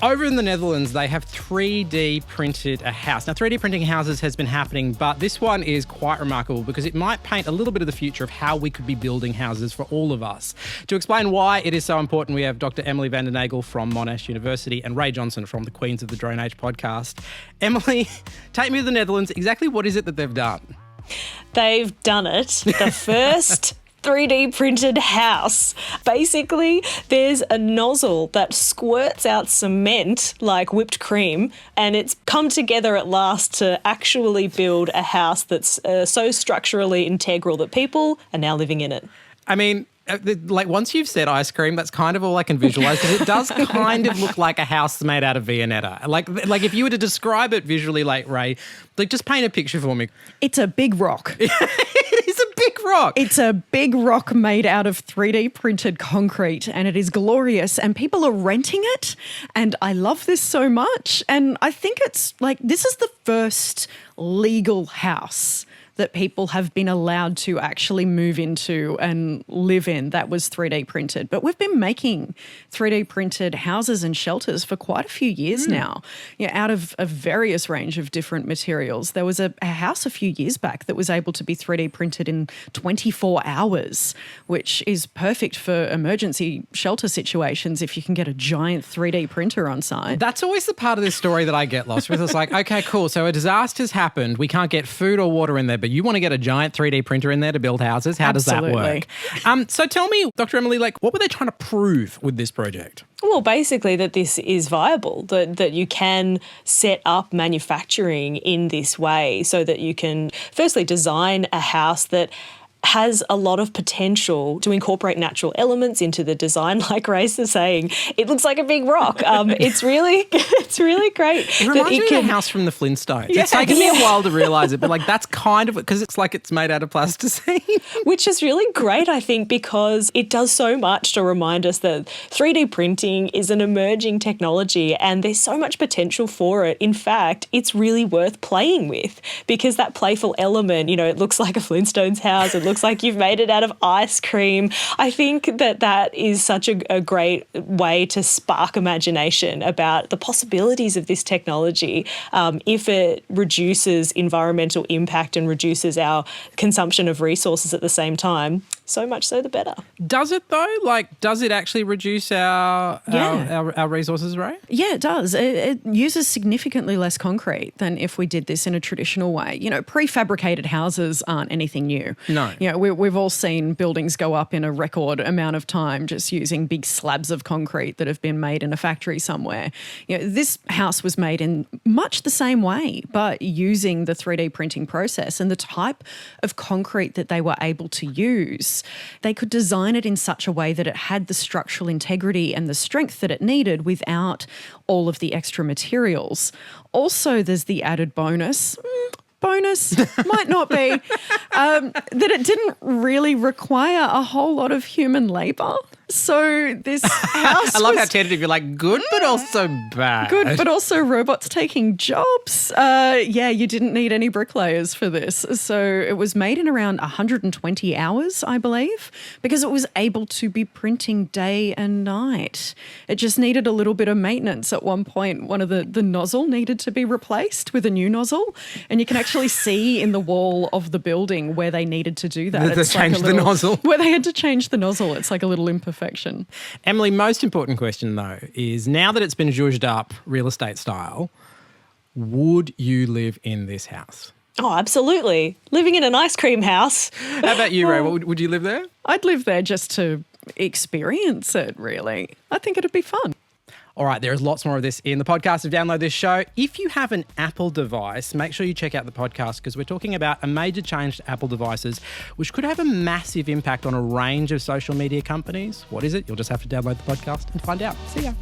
Over in the Netherlands, they have 3D printed a house. Now, 3D printing houses has been happening, but this one is quite remarkable because it might paint a little bit of the future of how we could be building houses for all of us. To explain why it is so important, we have Dr. Emily van der Nagel from Monash University and Ray Johnson from the Queens of the Drone Age podcast. Emily, take me to the Netherlands. Exactly what is it that they've done? They've done it. The first 3D printed house. Basically, there's a nozzle that squirts out cement like whipped cream, and it's come together at last to actually build a house that's so structurally integral that people are now living in it. I mean, like once you've said ice cream, that's kind of all I can visualise because it does kind of look like a house made out of Viennetta. Like if you were to describe it visually, like Ray, like just paint a picture for me. It's a big rock. It is a big rock. It's a big rock made out of 3D printed concrete, and it is glorious, and people are renting it, and I love this so much. And I think it's like this is the first legal house that people have been allowed to actually move into and live in that was 3D printed. But we've been making 3D printed houses and shelters for quite a few years now, out of a various range of different materials. There was a house a few years back that was able to be 3D printed in 24 hours, which is perfect for emergency shelter situations if you can get a giant 3D printer on site. That's always the part of this story that I get lost with. It's like, okay, cool. So a disaster's happened. We can't get food or water in there, but you want to get a giant 3D printer in there to build houses? How does that work? So tell me, Dr. Emily, what were they trying to prove with this project? Well, basically that this is viable, that you can set up manufacturing in this way so that you can firstly design a house that has a lot of potential to incorporate natural elements into the design. Like Race is saying, it looks like a big rock. It's really great. It reminds me of the house from the Flintstones. Yeah. It's taken me a while to realise it, but like that's kind of because it's like it's made out of plasticine. Which is really great, I think, because it does so much to remind us that 3D printing is an emerging technology and there's so much potential for it. In fact, it's really worth playing with because that playful element, it looks like a Flintstones house, it looks like you've made it out of ice cream. I think that is such a great way to spark imagination about the possibilities of this technology if it reduces environmental impact and reduces our consumption of resources at the same time. So much so the better. Does it though? Does it actually reduce our resources, Ray? Yeah, it does. It uses significantly less concrete than if we did this in a traditional way. Prefabricated houses aren't anything new. No. We've all seen buildings go up in a record amount of time just using big slabs of concrete that have been made in a factory somewhere. This house was made in much the same way, but using the 3D printing process and the type of concrete that they were able to use. They could design it in such a way that it had the structural integrity and the strength that it needed without all of the extra materials. Also, there's the added bonus might not be, that it didn't really require a whole lot of human labour. So this house I love how tentative you're like, good but also bad. Good but also robots taking jobs. You didn't need any bricklayers for this. So it was made in around 120 hours, I believe, because it was able to be printing day and night. It just needed a little bit of maintenance. At one point, one of the nozzle needed to be replaced with a new nozzle, and you can actually see in the wall of the building where they needed to do that. They changed the nozzle. Where they had to change the nozzle. It's like a little imperfection. Emily, most important question though is now that it's been zhuzhed up real estate style, would you live in this house? Oh, absolutely. Living in an ice cream house. How about you, Ray? Would you live there? I'd live there just to experience it, really. I think it'd be fun. All right, there is lots more of this in the podcast. To download this show, if you have an Apple device, make sure you check out the podcast because we're talking about a major change to Apple devices, which could have a massive impact on a range of social media companies. What is it? You'll just have to download the podcast and find out. See ya.